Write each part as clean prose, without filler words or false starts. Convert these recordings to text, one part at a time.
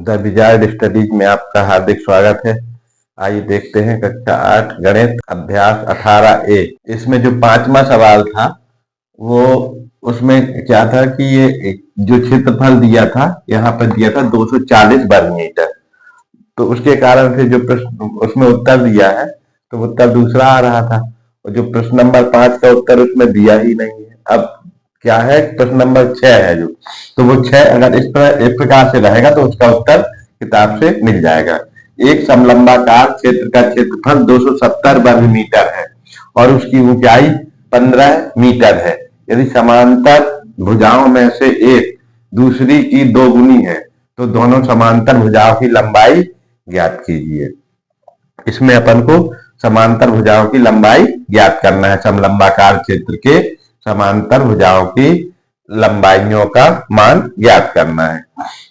The wizard studies में आपका हार्दिक स्वागत है। आइए देखते हैं कक्षा 8 गणित अभ्यास 18A। इसमें जो 5वां सवाल था वो उसमें क्या था कि ये जो क्षेत्रफल दिया था यहाँ पर दिया था 240 वर्ग मीटर। तो उसके कारण से जो प्रश्न उसमें उत्तर दिया है तो उत्तर दूसरा आ रहा था, और जो प्रश्न नंबर 5 का उत्तर उसमें दिया ही नहीं है। अब क्या है, प्रश्न नंबर 6 है जो, तो वो 6 अगर इस प्रकार से रहेगा तो उसका उत्तर किताब से मिल जाएगा। एक समलंबाकार क्षेत्र का क्षेत्रफल 270 वर्ग मीटर है और उसकी ऊंचाई 15 मीटर है। यदि समांतर भुजाओं में से एक दूसरी की दोगुनी है तो दोनों समांतर भुजाओं की लंबाई ज्ञात कीजिए। इसमें अपन को समांतर भुजाओं की लंबाई ज्ञात करना है। समलंबाकार क्षेत्र के समांतर भुजाओं की लंबाइयों का मान ज्ञात करना है।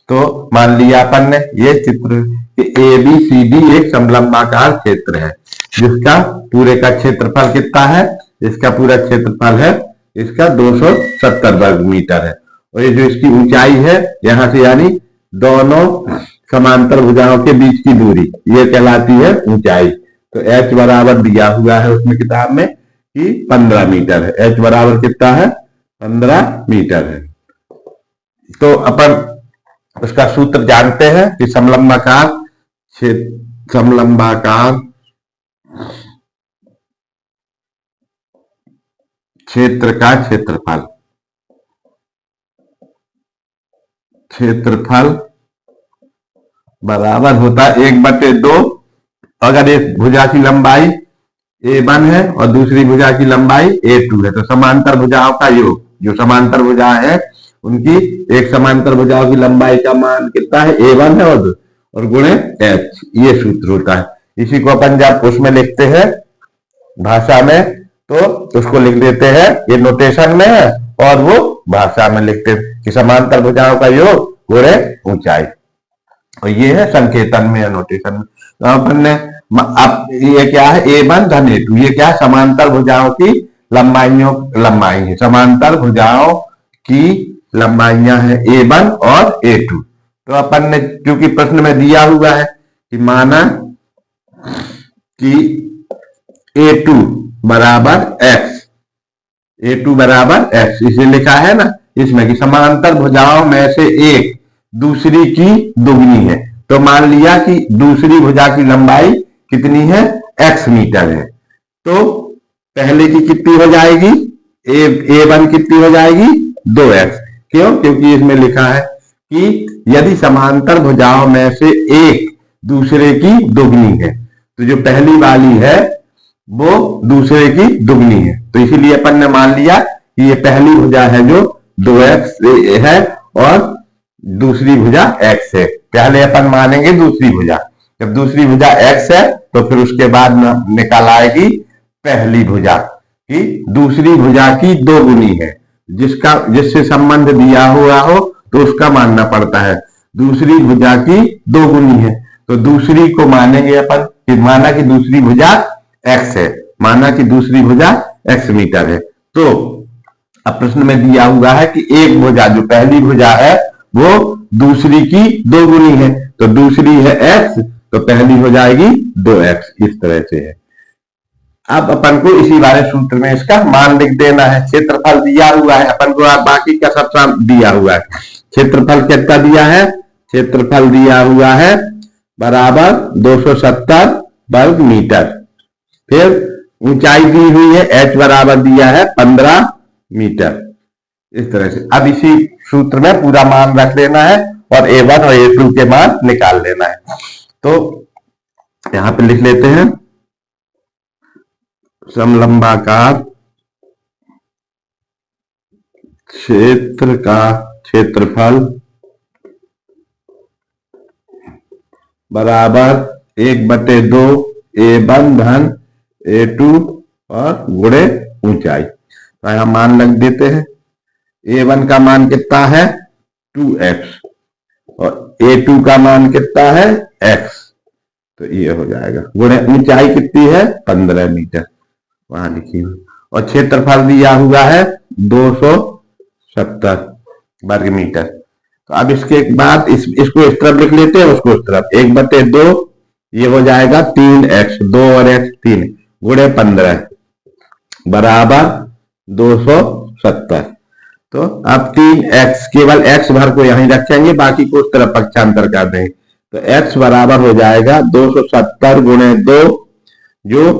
तो मान लिया अपन ने ये चित्र ABCD एक समलंबाकार क्षेत्र है जिसका पूरे का क्षेत्रफल कितना है, इसका पूरा क्षेत्रफल है इसका 270 वर्ग मीटर है। और ये जो इसकी ऊंचाई है यहां से यानी दोनों समांतर भुजाओं के बीच की दूरी ये कहलाती है ऊंचाई। तो h बराबर दिया हुआ है उसमें किताब में कि 15 मीटर है। h बराबर कितना है, 15 मीटर है। तो अपन उसका सूत्र जानते हैं कि समलंबाकार क्षेत्र का क्षेत्रफल बराबर होता है 1/2। अगर एक भुजा की लंबाई A1 है और दूसरी भुजा की लंबाई A2 है तो समांतर भुजाओं का योग, जो समांतर भुजा है उनकी एक समांतर भुजाओं की लंबाई का मान कितना है, A1 है और गुणे h, ये सूत्र होता है। इसी को अपन जब उसमें लिखते हैं भाषा में तो उसको लिख देते हैं, ये नोटेशन में है और वो भाषा में लिखते हैं कि समांतर भुजाओं का योग गुणे ऊंचाई, और ये है संकेतन में या नोटेशन में। तो अपन ने अब ये क्या है, A1 धन A2, ये क्या है समांतर भुजाओं की लंबाई है। समांतर भुजाओं की लंबाइयां है A1 और A2। तो अपन ने क्योंकि प्रश्न में दिया हुआ है कि माना कि A2 बराबर x, इसे लिखा है ना इसमें कि समांतर भुजाओं में से एक दूसरी की दुगनी है। तो मान लिया कि दूसरी भुजा की लंबाई कितनी है, x मीटर है। तो पहले की कितनी हो जाएगी, A1 कितनी हो जाएगी 2x। क्यों, क्योंकि इसमें लिखा है कि यदि समांतर भुजाओं में से एक दूसरे की दुगनी है तो जो पहली वाली है वो दूसरे की दुगनी है। तो इसीलिए अपन ने मान लिया कि ये पहली भुजा है जो 2x है और दूसरी भुजा x है। पहले अपन मानेंगे दूसरी भुजा, जब दूसरी भुजा x है तो फिर उसके बाद निकाल आएगी पहली भुजा की दूसरी भुजा की दोगुनी है, जिससे संबंध दिया हुआ हो तो उसका मानना पड़ता है। दूसरी भुजा की दोगुनी है तो दूसरी को मानेंगे अपन कि माना कि दूसरी भुजा x है, माना कि दूसरी भुजा x मीटर है। तो अब प्रश्न में दिया हुआ है कि एक भुजा जो पहली भुजा है वो दूसरी की दोगुनी है, तो दूसरी है x तो पहली हो जाएगी 2x, इस तरह से है। अब अपन को इसी वाले सूत्र में इसका मान लिख देना है। क्षेत्रफल दिया हुआ है अपन को, बाकी का सब दिया हुआ है। क्षेत्रफल कितना दिया है, क्षेत्रफल दिया हुआ है बराबर 270 वर्ग मीटर। फिर ऊंचाई दी हुई है h बराबर दिया है 15 मीटर, इस तरह से। अब इसी सूत्र में पूरा मान रख लेना है और A1 और A2 के मान निकाल लेना है। तो यहां पे लिख लेते हैं समलंबाकार क्षेत्र का क्षेत्रफल बराबर 1/2 A1 धन A2 और गुणे ऊंचाई। तो यहां मान लग देते हैं। A1 का मान कितना है 2x और A2 का मान कितना है x, तो ये हो जाएगा। गुणे ऊंचाई कितनी है 15 मीटर, वहां लिखी हुई, और क्षेत्रफल दिया हुआ है 270 वर्ग मीटर। तो अब इसके बाद इसको इस तरफ लिख लेते हैं, उसको इस तरफ। 1/2 ये हो जाएगा 3x, 2 और x 3 गुणे 15 बराबर 270। तो अब 3x, केवल x भर को यहीं रखेंगे, बाकी को उस तरफ पक्षांतर कर देंगे। तो x बराबर हो जाएगा 270 गुणे 2, जो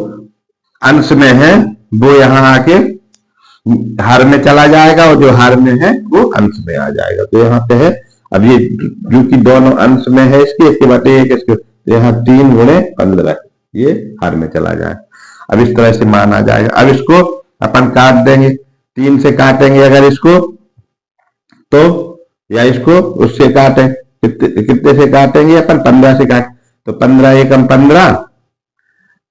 अंश में है वो यहां आके हर में चला जाएगा, और जो हर में है वो अंश में आ जाएगा। तो यहाँ पे है, अब ये जो कि दोनों अंश में है इसके बटे 1 इसके, तो यहाँ 3 गुणे 15 ये हर में चला जाएगा। अब इस तरह से मान आ जाएगा। अब इसको अपन काट देंगे, 3 से काटेंगे अगर इसको, तो या इसको उससे काटें, कितने से काटेंगे अपन, 15 से काटें, तो 15 एकम 15,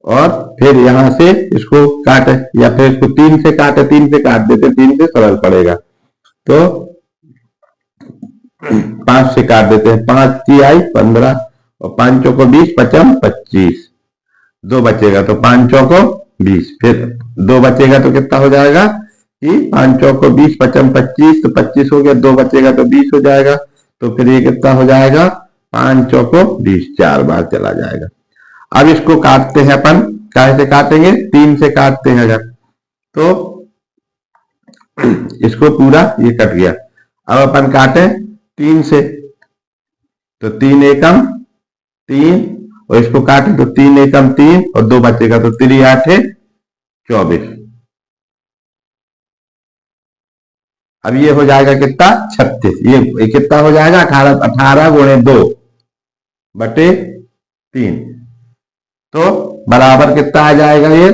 और फिर यहां से इसको काटे, या फिर इसको 3 से काटे, 3 से काट देते, 3 से सरल पड़ेगा, तो 5 से काट देते हैं, 5 की आई 15, और 5 चौको 20, 5 25, 2 बचेगा तो 5 चौको 20, फिर 2 बचेगा तो कितना हो जाएगा कि 5 चौको 20, 5 25, तो 25 हो गया, 2 बचेगा तो 20 हो जाएगा, तो फिर ये कितना हो जाएगा 5 चौको 20, 4 बार चला जाएगा। अब इसको काटते हैं अपन, कैसे काटेंगे, 3 से काटते हैं अगर, तो इसको पूरा ये कट गया। अब अपन काटे 3 से, तो 3 एकम 3, और इसको काटे तो 3 एकम 3, और 2 बचेगा तो 3 8 24। अब ये हो जाएगा कितना 36, ये कितना हो जाएगा 18 गुणे 2 बटे 3, तो बराबर कितना आ जाएगा ये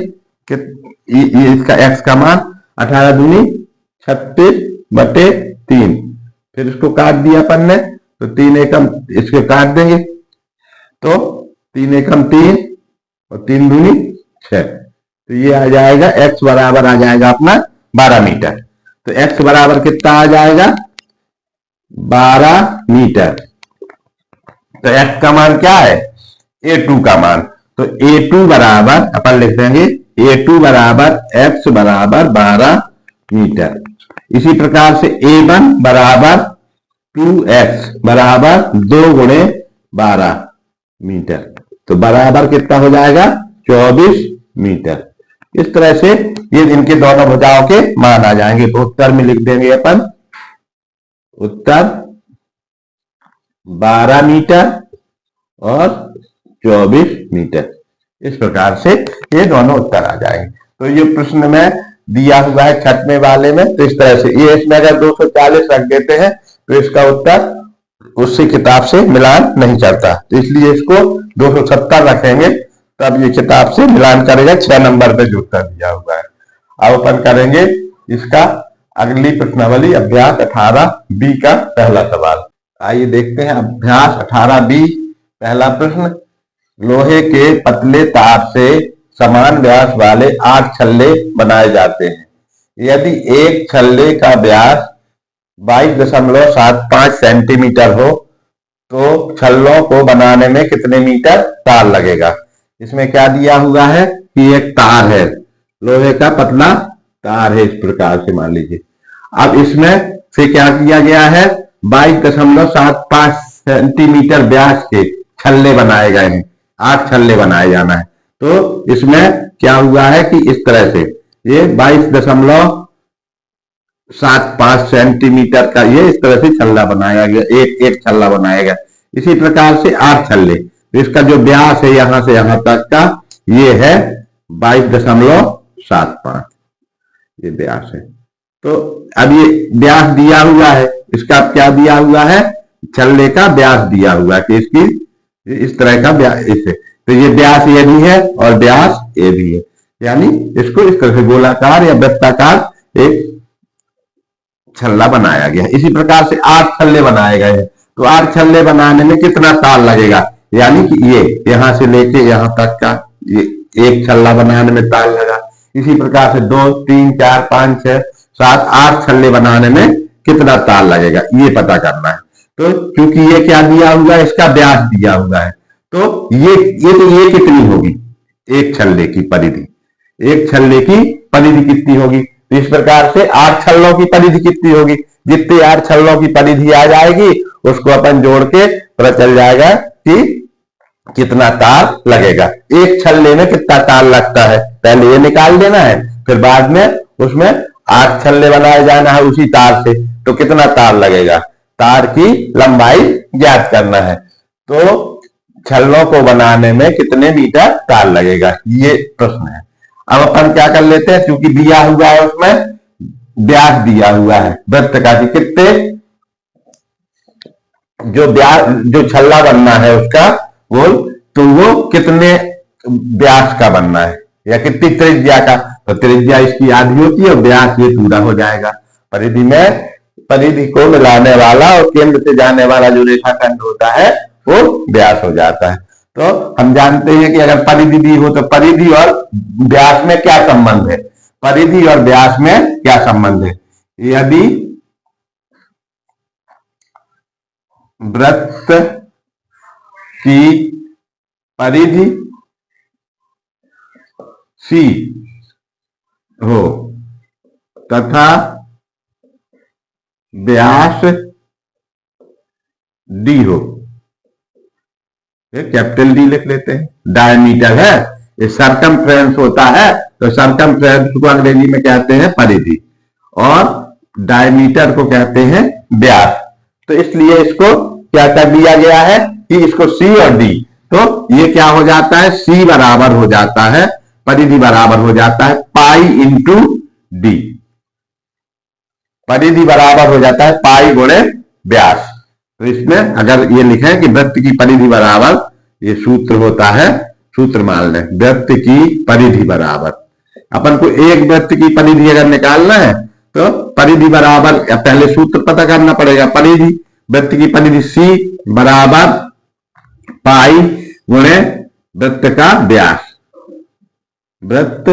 इसका x का मान 18 दूनी 36 बटे 3। फिर इसको काट दिया अपन ने, तो 3 एकम इसके काट देंगे, तो 3 एकम 3 और 3 दूनी 6, तो ये आ जाएगा x बराबर आ जाएगा अपना 12 मीटर। तो x बराबर कितना आ जाएगा 12 मीटर। तो x का मान क्या है, a2 का मान, तो a2 बराबर अपन लिख देंगे a2 बराबर x बराबर 12 मीटर। इसी प्रकार से a1 बराबर 2x बराबर 2 गुणे 12 मीटर, तो बराबर कितना हो जाएगा 24 मीटर। इस तरह से ये इनके दोनों भुजाओं के मान आ जाएंगे। तो उत्तर में लिख देंगे अपन, उत्तर 12 मीटर और 24 मीटर। इस प्रकार से ये दोनों उत्तर आ जाएंगे। तो ये प्रश्न में दिया हुआ है 6वें वाले में, तो इस तरह से ये इसमें अगर 240 रख देते हैं तो इसका उत्तर उससे किताब से मिलान नहीं करता, तो इसलिए इसको 270 रखेंगे, तब ये किताब से मिलान करेगा 6 नंबर पे जो उत्तर दिया हुआ है। अब अपन करेंगे इसका अगली प्रश्नावली अभ्यास 18B का पहला सवाल। आइए देखते हैं अभ्यास 18B पहला प्रश्न। लोहे के पतले तार से समान व्यास वाले 8 छल्ले बनाए जाते हैं। यदि एक छल्ले का व्यास 22.75 सेंटीमीटर हो तो छल्लों को बनाने में कितने मीटर तार लगेगा। इसमें क्या दिया हुआ है कि एक तार है, लोहे का पतला तार है, इस प्रकार से मान लीजिए। अब इसमें से क्या किया गया है, 22.75 सेंटीमीटर व्यास के छल्ले बनाए गए हैं, 8 छल्ले बनाए जाना है। तो इसमें क्या हुआ है कि इस तरह से ये 22.75 सेंटीमीटर का ये इस तरह से छल्ला बनाया गया, एक छल्ला बनाया गया। इसी प्रकार से 8 छल्ले, तो इसका जो व्यास है यहां से यहां तक का ये है 22.75, ये व्यास है। तो अब ये व्यास दिया हुआ है, इसका क्या दिया हुआ है, छल्ले का व्यास दिया हुआ है कि इसकी इस तरह का व्यास, इसे तो ये व्यास ये भी है और व्यास ये भी है, यानी इसको इस तरह से गोलाकार या वृत्ताकार एक छल्ला बनाया गया। इसी प्रकार से 8 छल्ले बनाए गए हैं, तो 8 छल्ले बनाने में कितना तार लगेगा, यानी कि ये यहां से लेके यहां तक का ये एक छल्ला बनाने में तार लगा। इसी प्रकार से 2 3 4 5 6 7 8 छल्ले बनाने में कितना तार लगेगा ये पता करना है। तो क्योंकि ये क्या दिया हुआ है, इसका व्यास दिया हुआ है, तो ये कितनी होगी, एक छल्ले की परिधि, एक छल्ले की परिधि कितनी होगी, तो तो इस प्रकार से 8 छल्लों की परिधि कितनी होगी, जितनी 8 छल्लों की परिधि आ जाएगी उसको अपन जोड़ के पता चल जाएगा कि कितना तार लगेगा। एक छल्ले में कितना तार लगता है पहले ये निकाल देना है, फिर बाद में उसमें 8 छल्ले बनाए जाना है उसी तार से, तो कितना तार लगेगा, तार की लंबाई ज्ञात करना है। तो छल्लों को बनाने में कितने मीटर तार लगेगा, ये प्रश्न है। अब अपन क्या कर लेते हैं, क्योंकि दिया हुआ है उसमें व्यास दिया हुआ है वृत्त का, कितने जो छल्ला बनना है उसका गोल, तो वो कितने व्यास का बनना है या कितनी त्रिज्या का, तो त्रिज्या इसकी आधी होती है और व्यास ये पूरा हो जाएगा। परिधि में परिधि को मिलाने वाला और केंद्र से जाने वाला जो रेखाखंड होता है वो व्यास हो जाता है। तो हम जानते हैं कि अगर परिधि दी हो तो परिधि और व्यास में क्या संबंध है, परिधि और व्यास में क्या संबंध है, यदि वृत्त की परिधि C हो तथा व्यास D हो, कैपिटल डी लिख लेते हैं, डायमीटर है, ये सरकमफ्रेंस होता है, तो सरकमफ्रेंस को अंग्रेजी में कहते हैं परिधि और डायमीटर को कहते हैं व्यास। तो इसलिए इसको क्या कर दिया गया है कि इसको C और D, तो ये क्या हो जाता है, C बराबर हो जाता है, परिधि बराबर हो जाता है पाई इंटू डी, परिधि बराबर हो जाता है पाई गुणे व्यास। तो इसमें अगर ये लिखें कि वृत्त की परिधि बराबर, ये सूत्र होता है, सूत्र मान लें, वृत्त की परिधि बराबर, अपन को एक वृत्त की परिधि अगर निकालना है तो परिधि बराबर, पहले सूत्र पता करना पड़ेगा, परिधि वृत्त की परिधि C बराबर पाई गुणे वृत्त का व्यास, वृत्त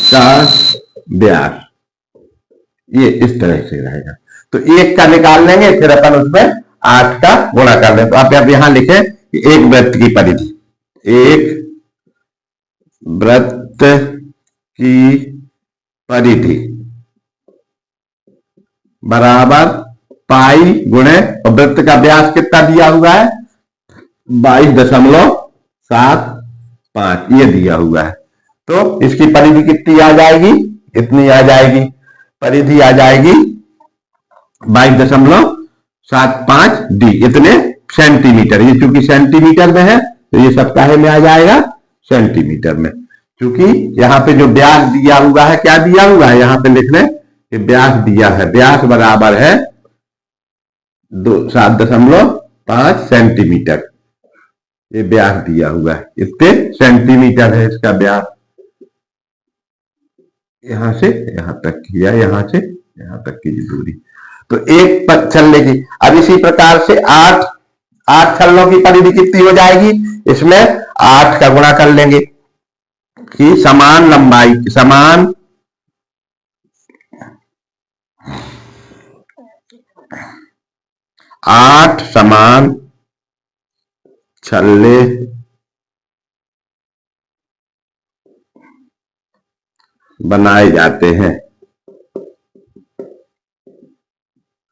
का व्यास, ये इस तरह से रहेगा। तो एक का निकाल लेंगे, फिर अपन उसमें 8 का गुणा कर लें। तो आप यहां लिखें कि एक वृत्त की परिधि, एक वृत्त की परिधि बराबर पाई गुणे, और वृत्त का व्यास कितना दिया हुआ है 22.75 ये दिया हुआ है, तो इसकी परिधि कितनी आ जाएगी, इतनी आ जाएगी, परिधि आ जाएगी 22.75 डी, इतने सेंटीमीटर। ये चूंकि सेंटीमीटर में है तो ये सप्ताह में आ जाएगा सेंटीमीटर में, क्योंकि यहाँ पे जो व्यास दिया हुआ है, क्या दिया हुआ है यहाँ पे लिख लें कि व्यास दिया है, व्यास बराबर है 7.5 सेंटीमीटर, ये व्यास दिया हुआ है, इतने सेंटीमीटर है इसका व्यास, यहां से यहां तक की या यहां से यहां तक की दूरी, तो एक छल्ले की। अब इसी प्रकार से 8 छल्लों की परिधि कितनी हो जाएगी, इसमें 8 का गुणा कर लेंगे कि समान लंबाई, समान 8 समान छल्ले बनाए जाते हैं,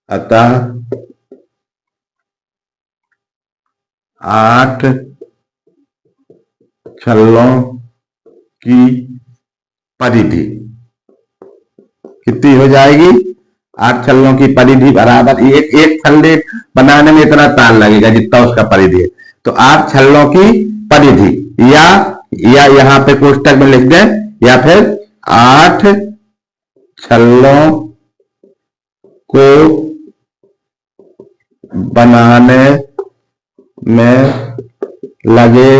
अतः 8 छल्लों की परिधि कितनी हो जाएगी, 8 छल्लों की परिधि बराबर, एक छल्ले बनाने में इतना तार लगेगा जितना उसका परिधि है, तो 8 छल्लों की परिधि, या यहां पे कोष्टक में लिख दें, या फिर 8 छल्लों को बनाने में लगे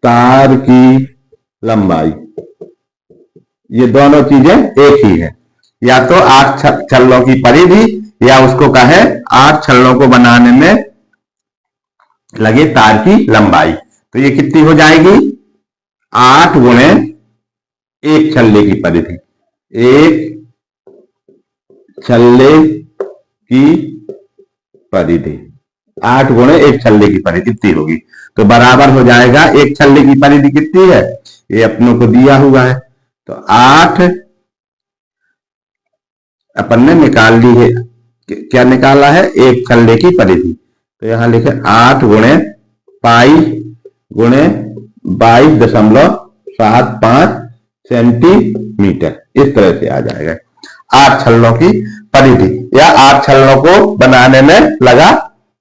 तार की लंबाई, ये दोनों चीजें एक ही है, या तो 8 छल्लों की परिधि या उसको कहे 8 छल्लों को बनाने में लगे तार की लंबाई। तो ये कितनी हो जाएगी, 8 गुणे एक छल्ले की परिधि, एक छल्ले की परिधि, 8 गुणे एक छल्ले की परिधि कितनी होगी, तो बराबर हो जाएगा, एक छल्ले की परिधि कितनी है ये अपनों को दिया हुआ है, तो 8 अपन ने निकाल ली है। क्या निकाला है? एक छल्ले की परिधि। तो यहां लिखे 8 गुणे पाई गुणे 22.75 सेंटीमीटर, इस तरह से आ जाएगा। 8 छल्लों की परिधि या 8 छल्लों को बनाने में लगा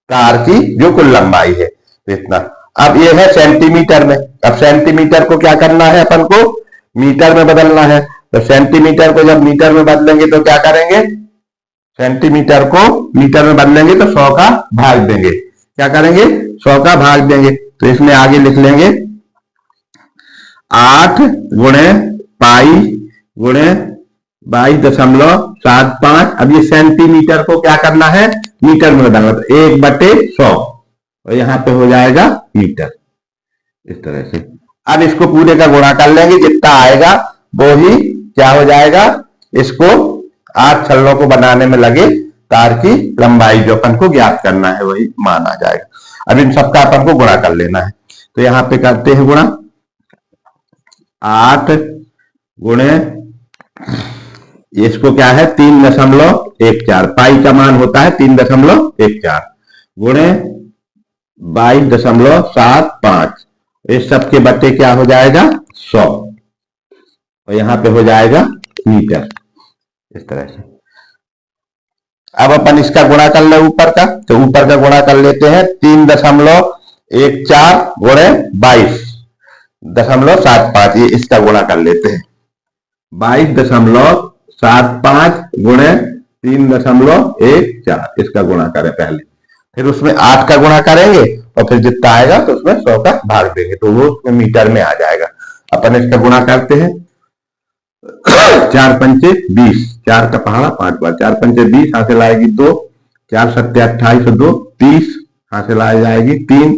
तार की जो कुल लंबाई है इतना। अब ये है सेंटीमीटर में। अब सेंटीमीटर को क्या करना है? अपन को मीटर में बदलना है। तो सेंटीमीटर को जब मीटर में बदलेंगे तो क्या करेंगे? सेंटीमीटर को मीटर में बदलेंगे तो 100 का भाग देंगे। क्या करेंगे? 100 का भाग देंगे। तो इसमें आगे लिख लेंगे 8 गुणे पाई गुणे 22.75। अब ये सेंटीमीटर को क्या करना है? मीटर में बदलना। तो 1/100 और यहां पे हो जाएगा मीटर, इस तरह से। अब इसको पूरे का गुणा कर लेंगे, जितना आएगा वो ही क्या हो जाएगा? इसको 8 छल्लों को बनाने में लगे तार की लंबाई जो अपन को ज्ञात करना है वही मान आ जाएगा। अब इन सबका अपन को गुणा कर लेना है। तो यहां पे करते हैं गुणा। 8 गुणे इसको क्या है? 3.14। पाई का मान होता है 3.14 गुणे 22.75। इस सब के बटे क्या हो जाएगा? 100 और यहां पे हो जाएगा मीटर, इस तरह से। अब अपन इसका गुणा कर ले ऊपर का। तो ऊपर का गुणा कर लेते हैं। 3.14 गुणे 22.75, ये इसका गुणा कर लेते हैं। 22.75 गुणे 3.14, इसका गुणा करें पहले, फिर उसमें 8 का गुणा करेंगे और फिर जितना आएगा तो उसमें 100 का भाग देंगे, तो वो उसमें मीटर में आ जाएगा। अपन इसका गुणा करते हैं। 4 पंचे 20, 4 का पहाड़ा 5 बार, 4 पंचे 20, हासिल आएगी 2, 4 सत्ते 28 और 2 30, हासिल आ जाएगी 3,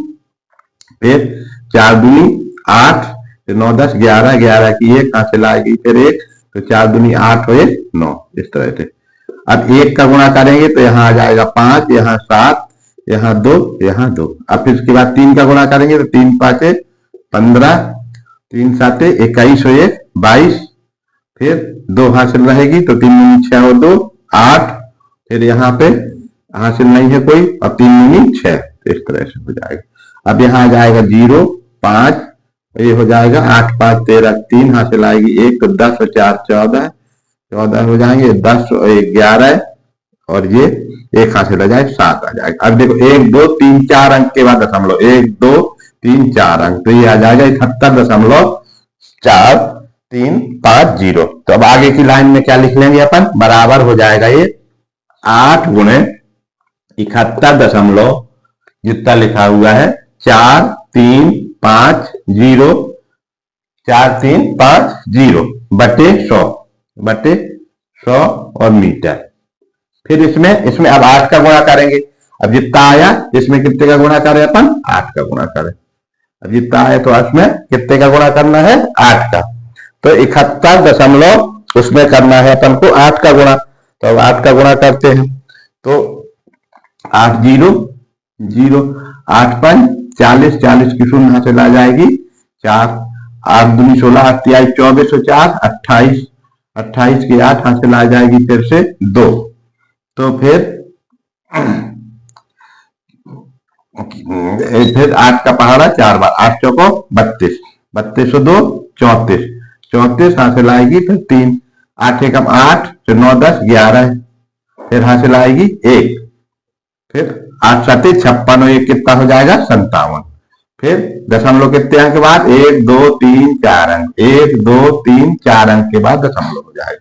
फिर 4 दूनी 8, फिर 9 10 11, 11 की 1, हासिल आएगी फिर 1, तो 4 दूनी 8 और 1 9, इस तरह से। अब 1 का गुणा करेंगे तो यहाँ आ जाएगा 5, यहाँ 7, यहाँ 2, यहाँ 2। अब फिर उसके बाद 3 का गुणा करेंगे तो 3 5 15, 3 7 21 और 1 22, फिर 2 हासिल रहेगी तो 3 दूनी 6 और 2 8, फिर यहाँ पे हासिल नहीं है कोई, और 3 दूनी 6, इस तरह से हो जाएगा। अब यहाँ आ जाएगा 0 5, ये हो जाएगा 8 5 13 3, हासिल आएगी 1, तो 10 और 4 14, 14 हो जाएंगे, 10 और 1 11, और ये 1 हासिल हो जाए 7 आ जाएगा। अब देखो 1 2 3 4 अंक के बाद दशमलव, 1 2 3 4 अंक, तो ये आ जाएगा 71.4350। तो अब आगे की लाइन में क्या लिख लेंगे अपन? बराबर हो जाएगा ये 8 गुणे 71 जितना लिखा हुआ है 4350 4350 बटे 100 और मीटर। फिर इसमें अब 8 का गुणा करेंगे। अब जितना आया इसमें कितने का गुणा करें अपन? 8 का गुणा करें। अब जितना आया तो इसमें कितने का गुणा करना है? 8 का। तो 71 उसमें करना है अपन को 8 का गुणा। तो अब 8 का गुणा करते हैं तो 8 0 0, 8 5 40, 40 की शून्य हासिल आ जाएगी 4, 8 दूनी 16, 8 तिहाई 24 और 4 28, 28 की 8 हासिल आ जाएगी फिर से 2, तो फिर 8 का पहाड़ा 4 बार, 8 चौको 32, 32 और 2 34, 34 हासिल आएगी फिर 3, 8 एकम 8, फिर 9 10 11, फिर हासिल आएगी 1, फिर 8 7 56 और 1 कितना हो जाएगा? 57। फिर दशमलव कितने अंक के बाद? 1 2 3 4 अंक, 1 2 3 4 अंक के बाद दशमलव हो जाएगा।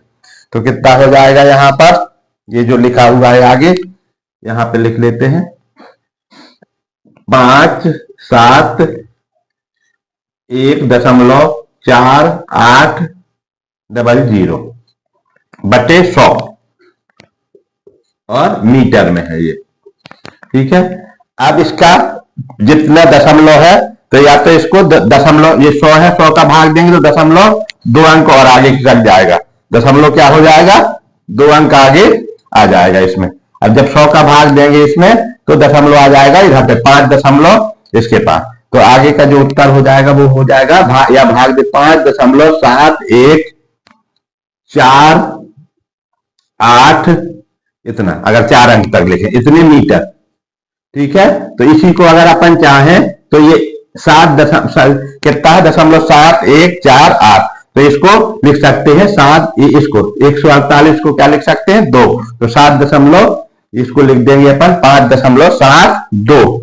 तो कितना हो जाएगा यहाँ पर? ये जो लिखा हुआ है आगे यहाँ पे लिख लेते हैं 5 7 1.4800 बटे 100 और मीटर में है ये, ठीक है। अब इसका जितना दशमलव है तो या तो इसको दशमलव, ये 100 है, 100 का भाग देंगे तो दशमलव 2 अंक और आगे खिसक जाएगा। दशमलव क्या हो जाएगा? 2 अंक आगे आ जाएगा इसमें। अब जब 100 का भाग देंगे इसमें तो दशमलव आ जाएगा इधर पे 5 दशमलव इसके पास, तो आगे का जो उत्तर हो जाएगा वो हो जाएगा भाग दे 5.71 4 8 इतना, अगर 4 अंक तक लिखें इतने मीटर, ठीक है। तो इसी को अगर अपन चाहें तो ये 7 कितना है 0.7148, तो इसको लिख सकते हैं 7, इसको 148 को क्या लिख सकते हैं 2, तो 7 दशमलव इसको लिख देंगे अपन 5.72,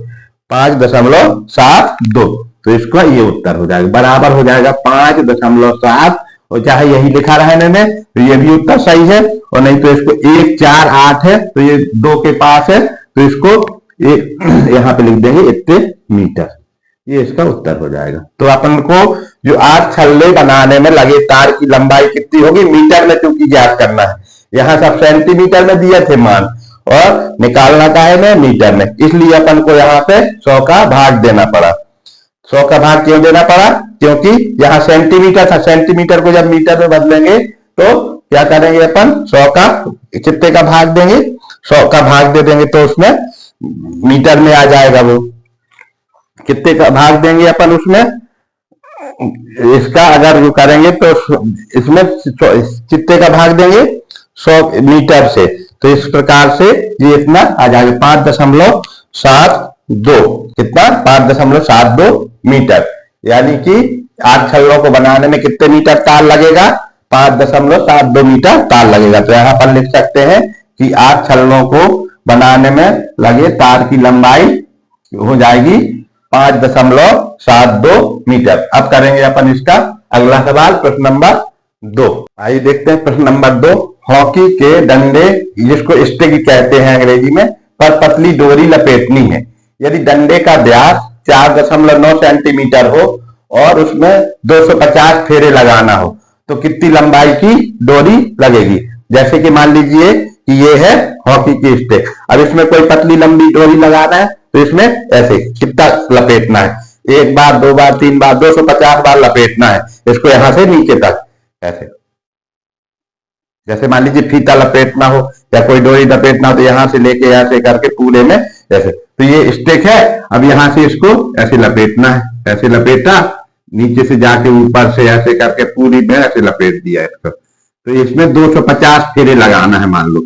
5.72, तो इसका ये उत्तर हो जाएगा, बराबर हो जाएगा 5.7, और चाहे यही लिखा रहने में तो ये भी उत्तर सही है, और नहीं तो इसको 1 4 8 है तो ये 2 के पास है तो इसको यहां पे लिख देंगे इतने मीटर, ये इसका उत्तर हो जाएगा। तो अपन को जो 8 छल्ले बनाने में लगे तार की लंबाई कितनी होगी मीटर में चूंकि ज्ञात करना है, यहां सब सेंटीमीटर में दिए थे मान और निकालना का है मैं मीटर में, इसलिए अपन को यहाँ पे 100 का भाग देना पड़ा। 100 का भाग क्यों देना पड़ा, क्योंकि यहाँ सेंटीमीटर था, सेंटीमीटर को जब मीटर में बदलेंगे तो क्या करेंगे अपन 100 का कितने का भाग देंगे, 100 का भाग दे देंगे तो उसमें मीटर में आ जाएगा, वो कितने का भाग देंगे अपन उसमें, इसका अगर वो करेंगे तो इसमें कितने का भाग देंगे 100 मीटर से, तो इस प्रकार से ये इतना आ जाएगा 5.72, कितना 5.72 मीटर, यानी कि 8 छल्लों को बनाने में कितने मीटर तार लगेगा 5.72 मीटर तार लगेगा। तो यहां पर लिख सकते हैं कि 8 छल्लों को बनाने में लगे तार की लंबाई हो जाएगी 5.72 मीटर। अब करेंगे अपन इसका अगला सवाल, प्रश्न नंबर 2। आइए देखते हैं प्रश्न नंबर 2। हॉकी के डंडे, जिसको स्टिक कहते हैं अंग्रेजी में, पर पतली डोरी लपेटनी है। यदि डंडे का व्यास 4.9 सेंटीमीटर हो और उसमें 250 फेरे लगाना हो तो कितनी लंबाई की डोरी लगेगी। जैसे कि मान लीजिए कि ये है हॉकी की स्टिक, अब इसमें कोई पतली लंबी डोरी लगाना है तो इसमें ऐसे कितना लपेटना है, 1 बार 2 बार 3 बार 250 बार लपेटना है इसको यहां से नीचे तक, ऐसे जैसे मान लीजिए फीता लपेटना हो या कोई डोरी लपेटना हो तो यहां से लेके ऐसे करके पूरे में ऐसे, तो ये स्टिक है, अब यहां से इसको ऐसे लपेटना है, ऐसे लपेटा, नीचे से जाके ऊपर से ऐसे करके पूरी में ऐसे लपेट दिया इसको, तो इसमें 250 फेरे लगाना है मान लो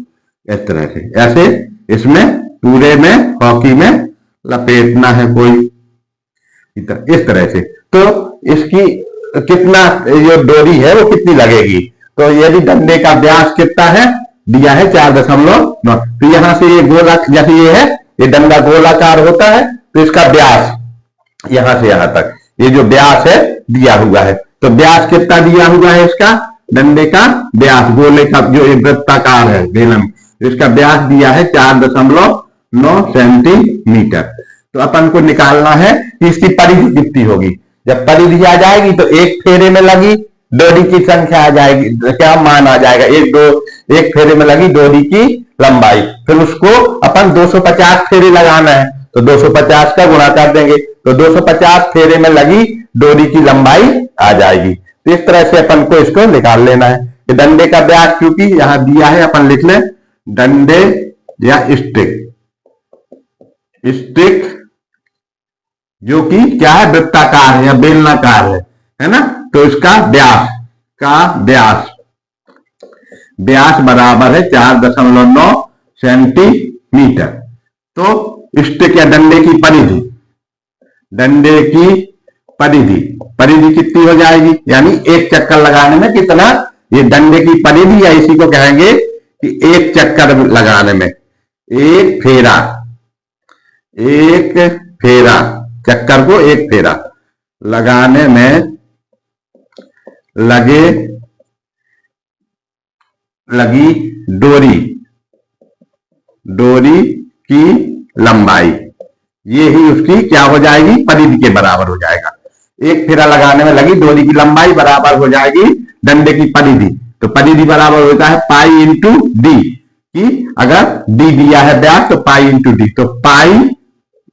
इस तरह से, ऐसे इसमें पूरे में हॉकी में लपेटना है कोई इस तरह से। तो इसकी कितना जो डोरी है वो कितनी लगेगी, तो यदि डंडे का व्यास कितना है दिया है 4.9, तो यहां से ये गोला, जैसे ये है ये डंडा गोलाकार होता है तो इसका व्यास यहां से यहां तक ये जो व्यास है दिया हुआ है, तो व्यास कितना दिया हुआ है इसका डंडे का व्यास, गोले का जो वृत्ताकार है बेलन, इसका व्यास दिया है 4.9 सेंटीमीटर। तो अपन को निकालना है कि इसकी परिधि कितनी होगी। जब परिधि आ जाएगी तो एक फेरे में लगी डोरी की संख्या आ जाएगी, क्या मान आ जाएगा, एक फेरे में लगी डोरी की लंबाई, फिर उसको अपन 250 फेरे लगाना है तो 250 का गुणा कर देंगे तो 250 फेरे में लगी डोरी की लंबाई आ जाएगी। तो इस तरह से अपन को इसको निकाल लेना है। डंडे का व्यास क्योंकि यहां दिया है अपन लिख लें डंडे या स्टिक, स्टिक जो कि क्या है वृत्ताकार है या बेलनाकार है ना, तो इसका व्यास बराबर है 4.9 सेंटीमीटर। तो स्टिक या डंडे की परिधि कितनी हो जाएगी, यानी एक चक्कर लगाने में कितना, ये डंडे की परिधि या इसी को कहेंगे कि एक चक्कर लगाने में एक फेरा चक्कर को एक फेरा लगाने में लगी डोरी की लंबाई, ये ही उसकी क्या हो जाएगी परिधि के बराबर हो जाएगा। एक फेरा लगाने में लगी डोरी की लंबाई बराबर हो जाएगी डंडे की परिधि, तो परिधि बराबर होता है पाई इंटू डी, कि अगर डी दिया है व्यास तो पाई इंटू डी, तो पाई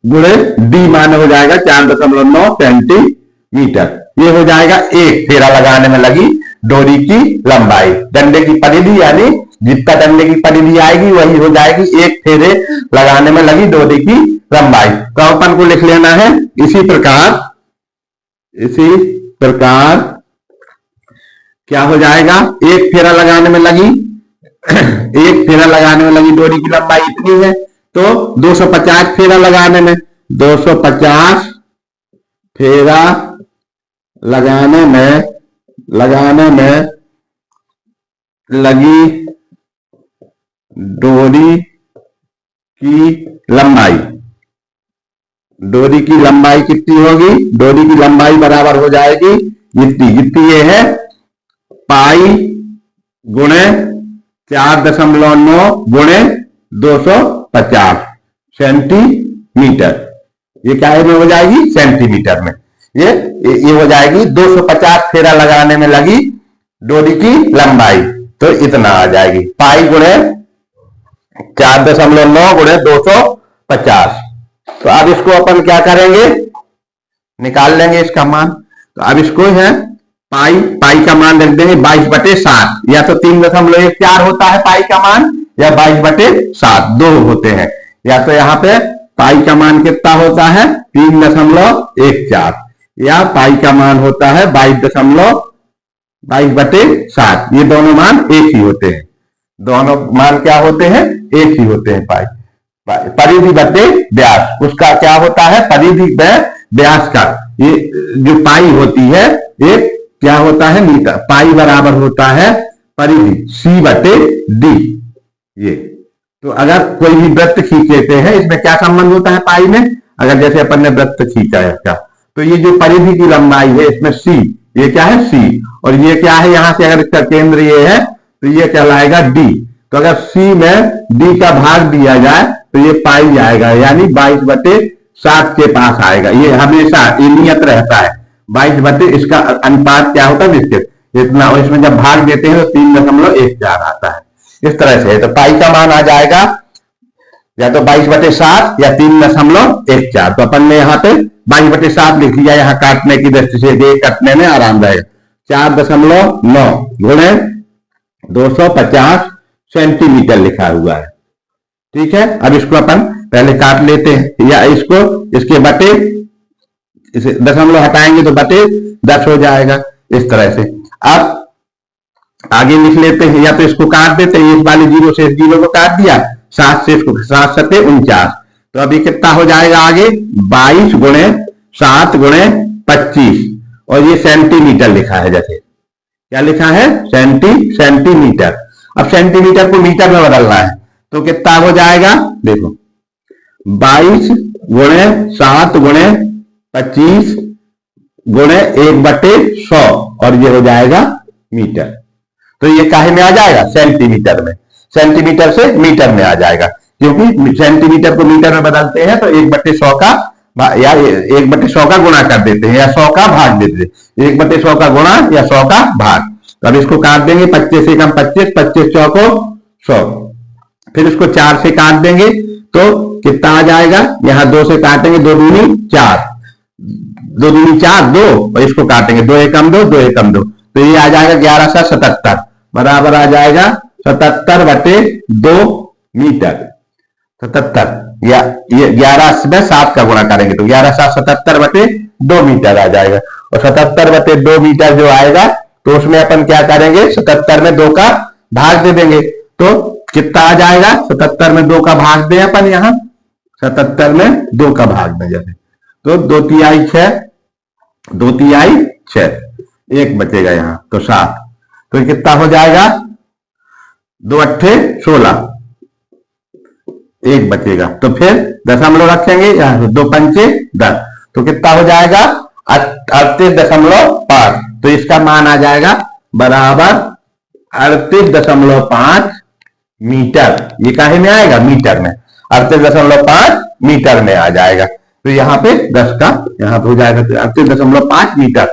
गुणे डी मान हो जाएगा 4.9 सेंटीमीटर, ये हो जाएगा एक फेरा लगाने में लगी डोरी की लंबाई। डंडे की परिधि यानी जितना डंडे की परिधि आएगी वही हो जाएगी एक फेरे लगाने में लगी डोरी की लंबाई। तो अपन को लिख लेना है इसी प्रकार क्या हो जाएगा, एक फेरा लगाने में लगी एक फेरा लगाने में लगी डोरी की लंबाई इतनी है, तो 250 फेरा लगाने में 250 फेरा लगाने में लगी लंबाई डोरी की लंबाई कितनी होगी, डोरी की लंबाई बराबर हो जाएगी इतनी, जितनी ये है पाई गुणे 4.9 गुणे 250 सेंटीमीटर। ये क्या में हो जाएगी, सेंटीमीटर में। ये हो जाएगी 250 फेरा लगाने में लगी डोरी की लंबाई, तो इतना आ जाएगी पाई गुणे 4.9 गुणे 250। तो अब इसको अपन क्या करेंगे, निकाल लेंगे इसका मान। तो अब इसको है पाई का मान रख देंगे 22/7, या तो 3.14 होता है पाई का मान, या 22/7 दो होते हैं। या तो यहाँ पे पाई का मान कितना होता है 3.14, या पाई का मान होता है 22/7। ये दोनों मान एक ही होते हैं, दोनों मान क्या होते हैं, एक ही होते हैं। पाई परिधि बटे व्यास, उसका क्या होता है, परिधि व्यास का ये जो पाई होती है ये क्या होता है, मीटर। पाई बराबर होता है परिधि C/D। ये तो अगर कोई भी वृत्त खींच लेते हैं, इसमें क्या संबंध होता है पाई में, अगर जैसे अपन ने वृत्त खींचा है क्या, तो ये जो परिधि की लंबाई है इसमें C, ये क्या है C, और ये क्या है, यहां से अगर इसका केंद्र ये है तो ये कहलाएगा D। तो अगर C में D का भाग दिया जाए तो ये पाई आएगा, यानी 22/7 के पास आएगा। ये हमेशा नियत रहता है 22 इसका अनुपात क्या होता है, निश्चित इतना, और इसमें जब भाग देते हैं तो 3.14 आता है। इस तरह से तो पाई का मान आ जाएगा या तो 22/7 या 3.14। तो अपन ने यहाँ पे 22/7 लिख लिया, यहाँ काटने की दृष्टि से ये काटने में आराम रहेगा। 4.9 गुणे 250 सेंटीमीटर लिखा हुआ है, ठीक है। अब इसको अपन पहले काट लेते हैं, या इसको इसके बटे इसे दशमलव हटाएंगे तो बटे 10 हो जाएगा, इस तरह से। अब आगे लिख लेते हैं, या तो इसको काट देते हैं, इस वाले 0 से इस 0 को काट दिया, 7 से इसको 7 7 49। तो अभी कितना हो जाएगा आगे 22 गुणे 7 गुणे 25, और ये सेंटीमीटर लिखा है, जैसे क्या लिखा है सेंटीमीटर। अब सेंटीमीटर को मीटर में बदलना है तो कितना हो जाएगा, देखो 22 गुणे 7 गुणे 25 गुणे 1/100, और ये हो जाएगा मीटर। तो ये काहे में आ जाएगा, सेंटीमीटर में, सेंटीमीटर से मीटर में आ जाएगा, क्योंकि सेंटीमीटर को मीटर में बदलते हैं तो 1/100 का या 1/100 का गुणा कर देते हैं, या 100 का भाग देते हैं, 1/100 का गुणा या 100 का भाग। तो अब इसको काट देंगे, 25 से कम 25, 25 चौको 100, फिर इसको 4 से काट देंगे तो कितना आ जाएगा, यहां 2 से काटेंगे, 2 दूनी 4, 2 दूनी 4 2, और इसको काटेंगे 2 एकम 2, 2 एकम 2, तो ये आ जाएगा 1177 बराबर आ जाएगा 77/2 मीटर। 77, या ये 11 में 7 का गुणा करेंगे तो 11/7 77/2 मीटर आ जाएगा। और 77/2 मीटर जो आएगा तो उसमें अपन क्या करेंगे, 77 में 2 का भाग दे देंगे, तो कितना आ जाएगा, 77 में 2 का भाग दें अपन, यहां 77 में 2 का भाग दें जैसे, तो 2 तिहाई 6, 2 तिहाई 6, 1 बचेगा यहां, तो 7। तो कितना हो जाएगा, 2 8 16, 1 बचेगा, तो फिर दशमलव रखेंगे यहां से, 2 पंचे 10, तो कितना हो जाएगा 38.5। तो इसका मान आ जाएगा बराबर 38.5 मीटर। ये काहे में आएगा, मीटर में, 38.5 मीटर में आ जाएगा। तो यहाँ पे 10 का यहाँ पे हो जाएगा 38.5 मीटर,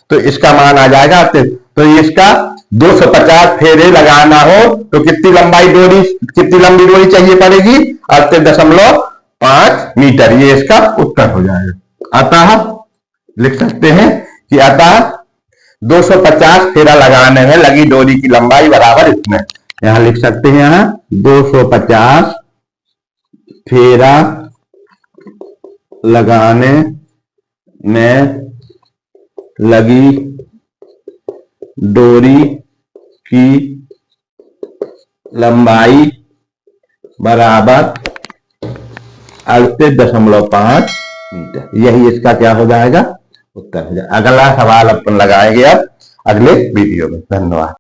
तो इसका मान आ जाएगा 38। तो इसका 250 फेरे लगाना हो तो कितनी लंबी डोरी चाहिए पड़ेगी, 38.5 मीटर। ये इसका उत्तर हो जाएगा। अतः लिख सकते हैं कि अतः 250 फेरा लगाने में लगी डोरी की लंबाई बराबर इतने, यहां लिख सकते हैं, यहां 250 फेरा लगाने में लगी डोरी की लंबाई बराबर 38.5 मीटर। यही इसका क्या हो जाएगा, उत्तर हो जाएगा। अगला सवाल अपन लगाएंगे अब अगले वीडियो में। धन्यवाद।